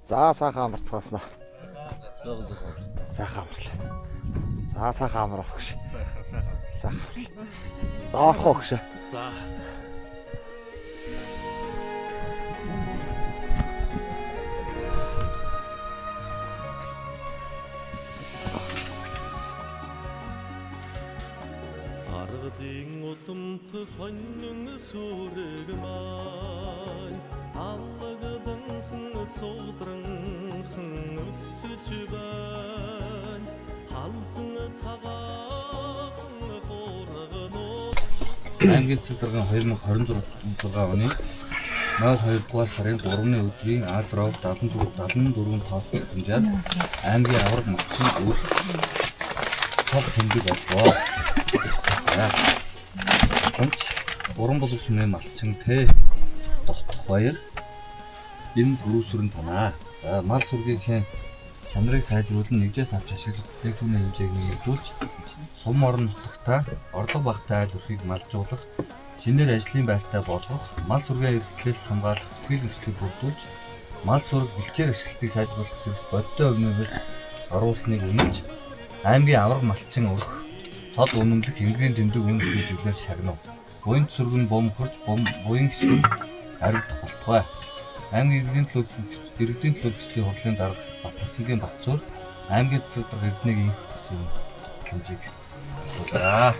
За сайхан амарцгаасна. Сайхан амарлаа. За сайхан амрах гэж. Сайхан. Заахоо гэж. За. Аргадын удамт хонин сүрэг маань аллагдан суудран өсөж байна халзан цагаан хооргоноо аймгийн засаг даргын 2026 оны 2 дугаар сарын 3-ны өдрийн Азров 74 тоос хэмжээд аймгийн авраг малчин үйл топ тэмдэг боллоо. Гомч уран боловс мэн малчин тэ дотох баяр энэ бүрүүсрэн танаа. За мал сүргийнхээ чанарыг сайжруулан нэгжээс авч ашиглах бүтээгдэхүүний хэмжээг нэмэгдүүлж сум орон нутагтаа орлого багтаа айл өрхийг малжуулах, шинээр ажлын байртаа болгох, мал сүргээ эрсдлээс хамгаалах бүхэл нөхцөлийг бүрдүүлж мал сүрэг бэлчээр ашиглалтыг сайжруулах зэрэг бодтой өвнөөр оруулсныг үнэлж аймгийн авраг малчин өрх цод үнэмлэх эмгрийн тэмдэг үн хэрэгжүүлэлээр шагнав. Буян сүргэн бомхорч буян гişгэн харагдах болтугай. Аймгийн иргэдийн төлөвчдийн хурлын дарга Батнасгийн Батсуур аймгийн засаг дарга Эрдэнэгийн гэсэн хэмжээг за.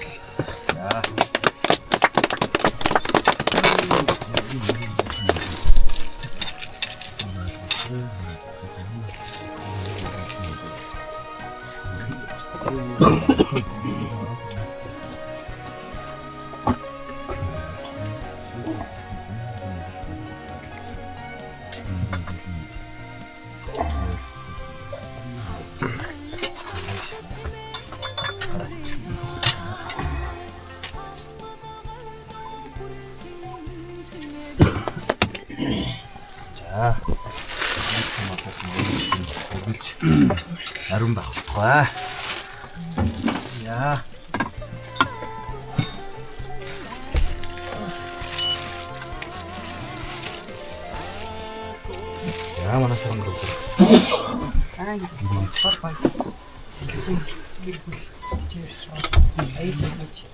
Аруун багтгаа. Яа. Яа манай саран руу. Аа ингэ бор бай. Хэлцэн гэрбэл чирч аяж хэмжээ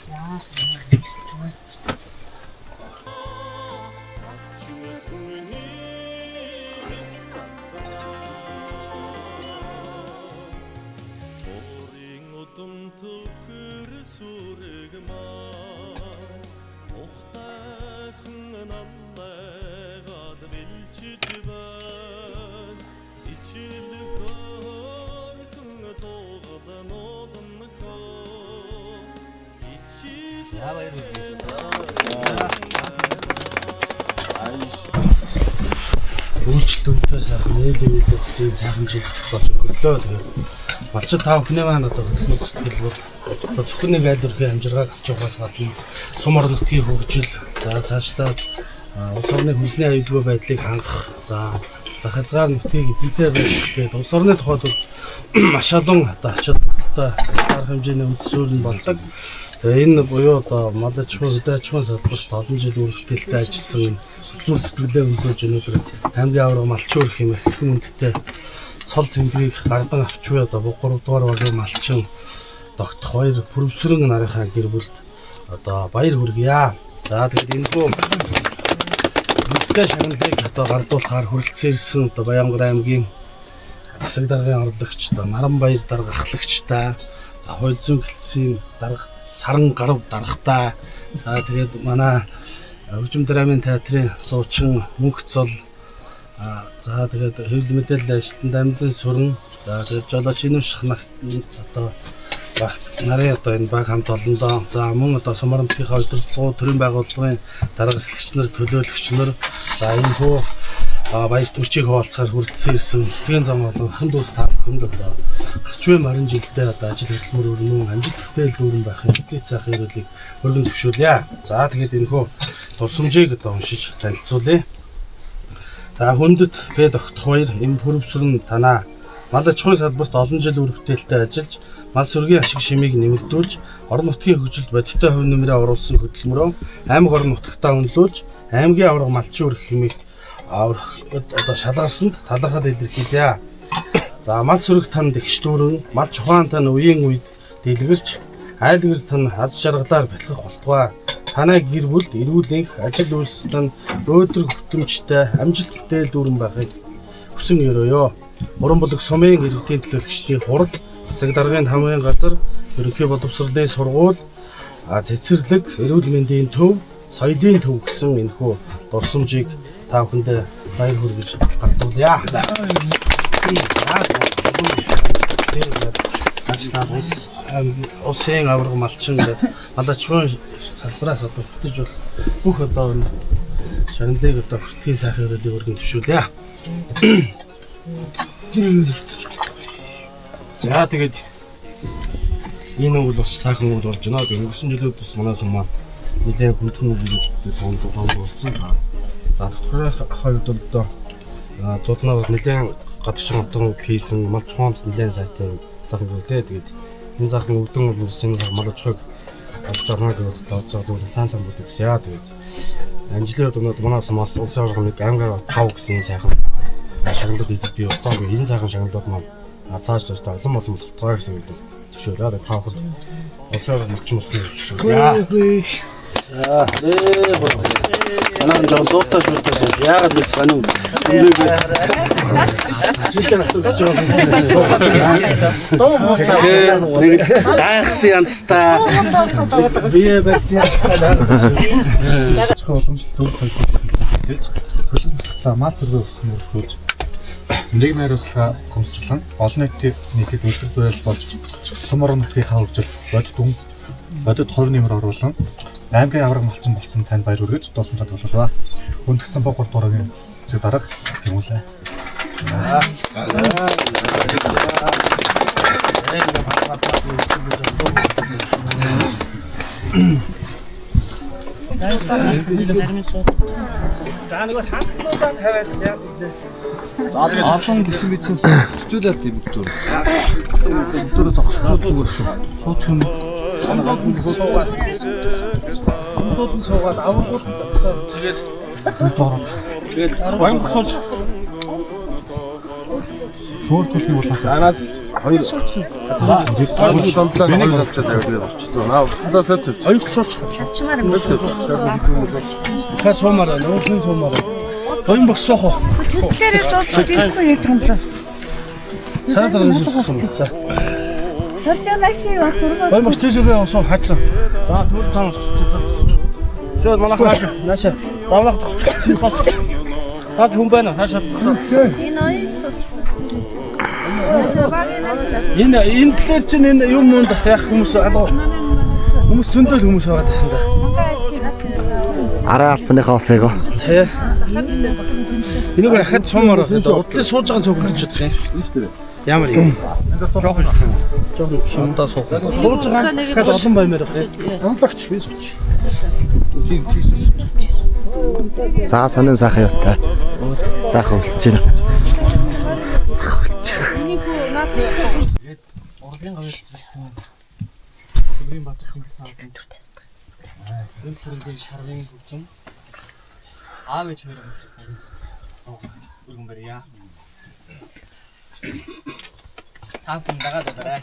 яа. Үйлчлэлттэй сайхан нээлээ гэсэн сайхан жил болж өглөө. Тэгээд малчид тав хүний маань одоо хөдөлмөр сэтгэл бол одоо зөвхөн нэг айл өрхийн амжиргааг авч явахаас гадна сум орон нутгийн хөгжил, за цаашлаа улс орны хүнсний аюулгүй байдлыг хангах, за зах хязгаар нутгийг эзэнтэй байлгах гэдэг улс орны тухайд маш олон одоо ачаал бүтэлтэй арга хэмжээний үндэслэл нь болдог. Тэгээ энэ буюу одоо малч хөдөөчмөн салбарт олон жил үр бүтээлтэй ажилласан хөдөлмөр сэтгэлээ хөндлөж өнөөдөр аймгийн авраг малчин өрх хэмээх хэрхэн үндтэй цол тэмдгийг гардан авч буй одоо 3 дугаар багийн малчин догтох хоёр бүрвсрэн нарынхаа гэр бүлд одоо баяр хүргье. За тэгээд энэ хөө мэдээ шагналыг одоо гардуулахаар хүрэлцэн ирсэн одоо Баянгар аймгийн засаг даргын орлогч одоо Наранбаяр дарга ахлагчтай, хууль зүйн гэлтсийн дарга Саран гарав даргатай. За тэгээд манай Хөгжим драмын театрын зуучин Мөнх цол, за тэгээд хэвлэл мэдээлэл ажилтнанд амьдын сүрэн, за тэгээд жолооч инэмших одоо багт нарын одоо энэ баг хамт олондоо, за мөн одоо Сумарамтгийнхаа удирдлагын төрийн байгууллагын дарга эрхлэгч нар, төлөөлөгч нар, за энэ хөө баяр төрчийг хуваалцахаар хүрэлцэн ирсэн тэтгэн зам болон хэн дүүс та бүхэнд одоо гарч буй марин жилдээ одоо ажил хөдөлмөр өрнөн амжилт бүтээл дүүрэн байхын эцэг цаахын ирүүлгийг өргөн төвшүүлье. За тэгээд энэ хөө дурсамжийг одоо уншиж танилцуулъя. За хүндэт бэ догтох баяр эм бүрвсрэн танаа мал аж ахуйн салбарт олон жил үр бүтээлтэй ажиллаж мал сүргийн ашиг шимийг нэмэгдүүлж орон нутгийн хөгжилд бодиттой хувь нэмрээ оруулсан хөдөлмөрөө аймаг орон нутагтаа үнэлүүлж аймгийн авраг малчин өрх хэмээх одоо шалгаrsанд талархал илэрхийлье. За мал сүрэг танд ихш дүүрэн мал чухаан тань үеийн үед дэлгэрч айлгэр тань аз жаргалаар бэлхэх болтугай. Танай гэр бүлд эрүүл энх ажил үйлс тань өөдрөг хөтөмжтэй амжилт бүтээл дүүрэн байхыг хүсэн өрөөё. Уран бүлэг сумын иргэдийн төлөөлөгчдийн хурал, засаг даргын хамгийн газар, ерөнхий боловсролын сургууль, цэцэрлэг, эрүүл мэндийн төв, соёлын төв гэсэн энэхүү дурсамжийг та бүхэндээ баяр хүргэж гартуулъя. Усын авраг малчин гэдэг малчгүй салбараас одоо хөтөж бол бүх одоо шагналыг одоо хүртгийн сайхан өрөөлийг өргөн төвшүүлье. За тэгээд энэ үйл бас сайхан үйл болж байна. Өнгөрсөн жилүүд бас манай сумаа нэлээд хүндхэн үйлдэлтэй тонд болсон. За дотор хоёр удаа зодноо нэлээд гадагшин отон хийсэн мал чухамс нэлээд сайтай сайхан үлдээ. Тэгээд энэ сайхан өвдөн үлсэн малчхыг олж орно гэдэг тооцоолол сайн бүдэг гэсэн. Тэгээд анжилууд өнөөд манай сумаас улсын орны аймаг 5 гэсэн сайхан шагналууд эзэд бий болсон. Энэ сайхан шагналууд маань цааш та олон болтгой гэсэн үг зөвшөөрөө та бүхэн улсын орны малчин болохыг зөвшөөрөө. За манай жоо доктор шүлтээс яагаад нэг санаа жилээр асууж байгаа. Нэг дайхсан янзтай бие барьсан янзтай уламжлалт төр хэлж төлөвлөлт мал сүргээ өсгөн өргөж нийгмийн хариуцлага хэмжүүлэн олон нийтэд үйлдвэрлэл болж сум орон нутгийн хаврагчид бодит хувь нэмэр оруулан аймгийн авраг малчин болсон танд баяр хүргэж дуусамжаа төлөвлөе. Хүндгсэн богор дургийн зэг дарга гэмүүлээ. За нэг санхлуудаа тавиад яг үлээ. За авсан гэх мэт төчүүлээд юм дүү. Дөрөв зогсож зүгээр шүү. Суучих юм. Амтууд нь суугаад аврагууд зогсоод тэгээд дороо. Тэгээд баян госож төөртөлний болоос анаад хоёр зөвхөн домдлаа нэг авчаад аваад болчихлоо. Наа удаас л хоёр госооч чавчмаар юм байна. Та суумаар нөөхийн суумаар. Баян босоохоо. Тэглээрээ суулж ирэхгүй яаж юм бэ? Саад дараагийн за. Баян бос тийшээ осоо хацсан. За түр цаанаас шууд манайх нааша давлах таач хүн байна хаашаа энэ оюун энэ талаар чинь энэ юм мунд яах хүмүүс алга хүмүүс зөндөл хүмүүс байгаа гэсэн да. Араа албаныхаа осэйгоо. Тий. Энийг дахиад суумаар урдлын сууж байгаа цог болчиход байна. Ямар юм? Жохон хямдаа суух. Сууж байгаа дахиад олон баймаар байна. Амлагч би сууж. За сонин сайхан юутай. Сайхан үлж байна. Тэгээд урлагийн гавьяа Гүрийн Баатар гэсэн аадан. Энэ төрлийн шаргын хүчин аав ээж хоёр өргөн барья. Таапын дагаад барай.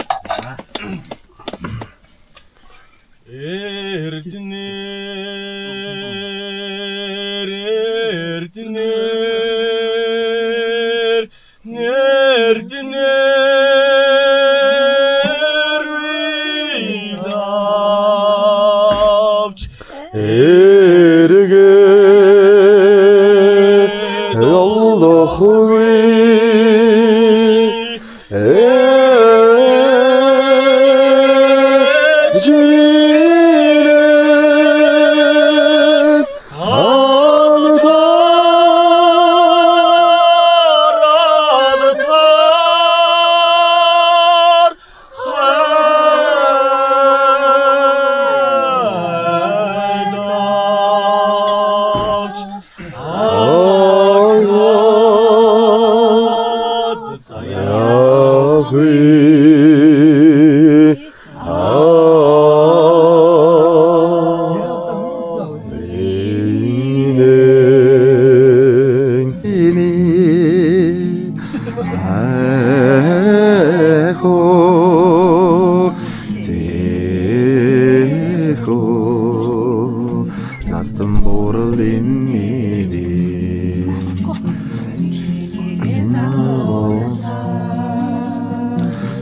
Настан буурал имэди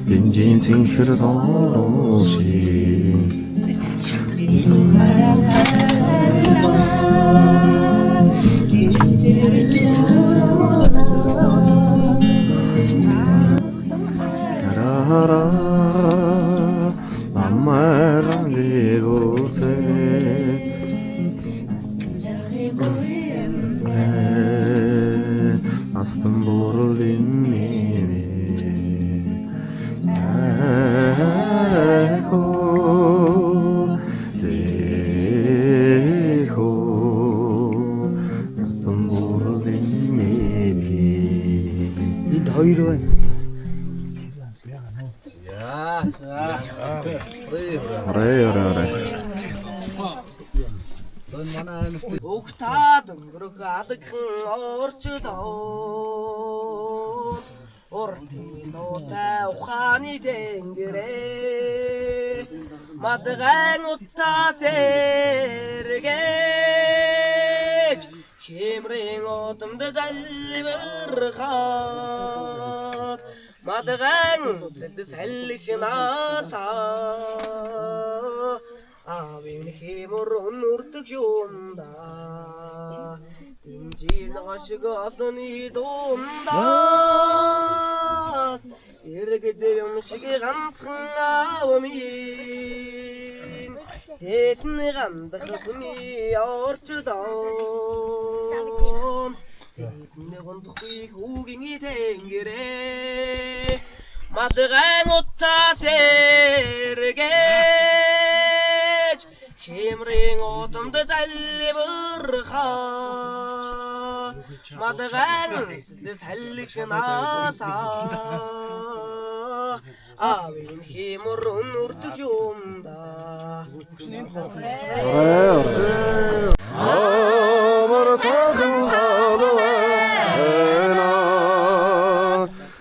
Бинжин цэнхэр тооши Карара намайга нэгөөсэ Настан буурал имэди хоёр байна. Ухтаад өнгөрөх адагхан орчдоо Ортын нуутай ухааны тэнгэрээ Мадган утас эргэж Хэмрэн одомд залбирхаад Мадган үсэлд салхи насаа Авин хэмэр өнөртөг юмда Инжил гашиг одны дундаас Иргэд юмшиг ганцхан авмин Тэтн гандах хүний орчдоо Тэтн гондохыг хүүгийн тэнгэрээ Мадган утас эргэж Хэмрэн одомд залбирхаа Мадган салхи насаа Авин хэмэр өнөртөг юмда Амар сайхан халвэна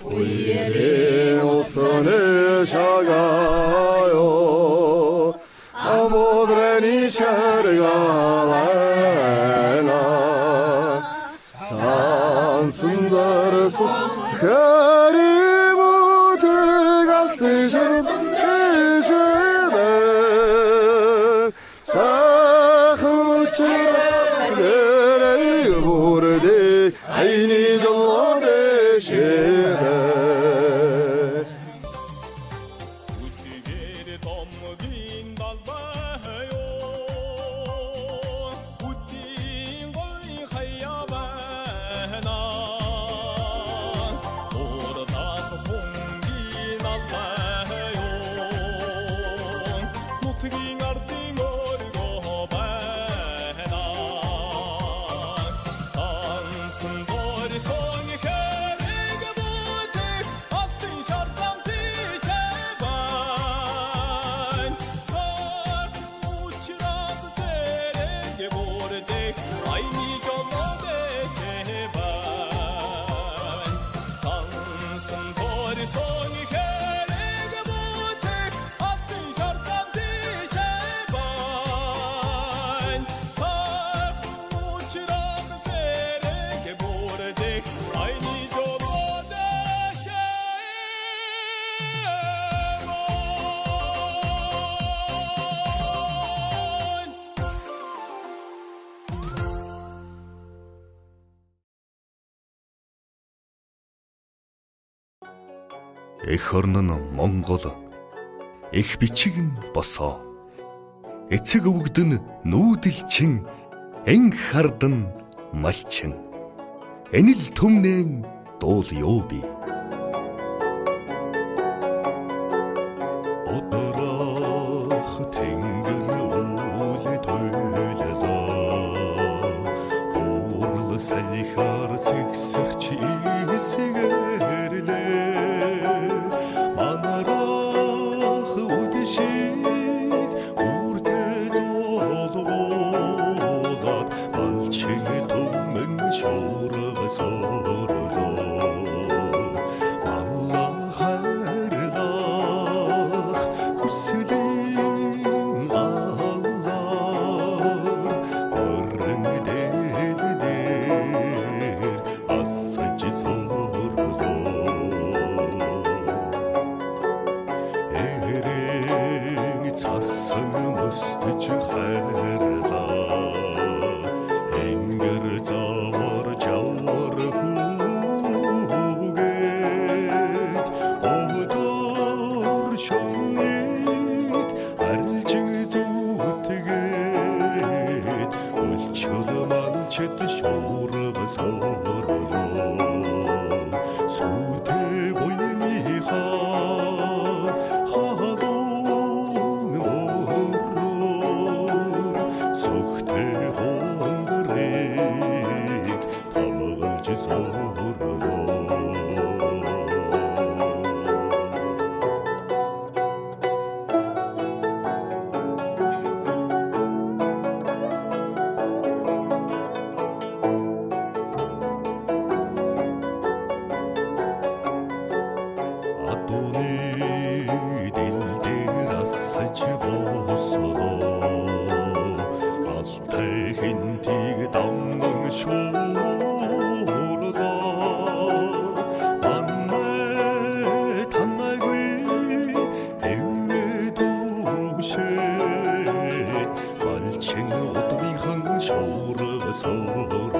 Уйэрийн усны шагаяо Амодрани шаргалайна Сансан зарсу Харибутыг алтышырсан эшэбэ Сайхан учраа гэрэй бүрдэ Айни жолоо дэшэбэ Эх орн нь Монгол, эх бичиг нь босоо. Эцэг өвгд нь нүүдэлчин, энх хардан малчин. Энэл түмнэн дуул юу би. Одорох тэнгэр уулы тойлолоо. Буурал салихар сэгсэгч хэсгэрлээ. Энгэр завар жавар хүүгээд одор шоныг арилжин зүтгээд өлчөр малчд шуурга сорлоо сүтэ буйныхаа халуун орроор сөхтэ хонгорыг тамгалж сорлоо Адууны дэлдээр асаж боосоо алтай хинтиг дамган шуурлаа Манай танайгүй эвэд өвшээд Балчин удмынхан шуурга соор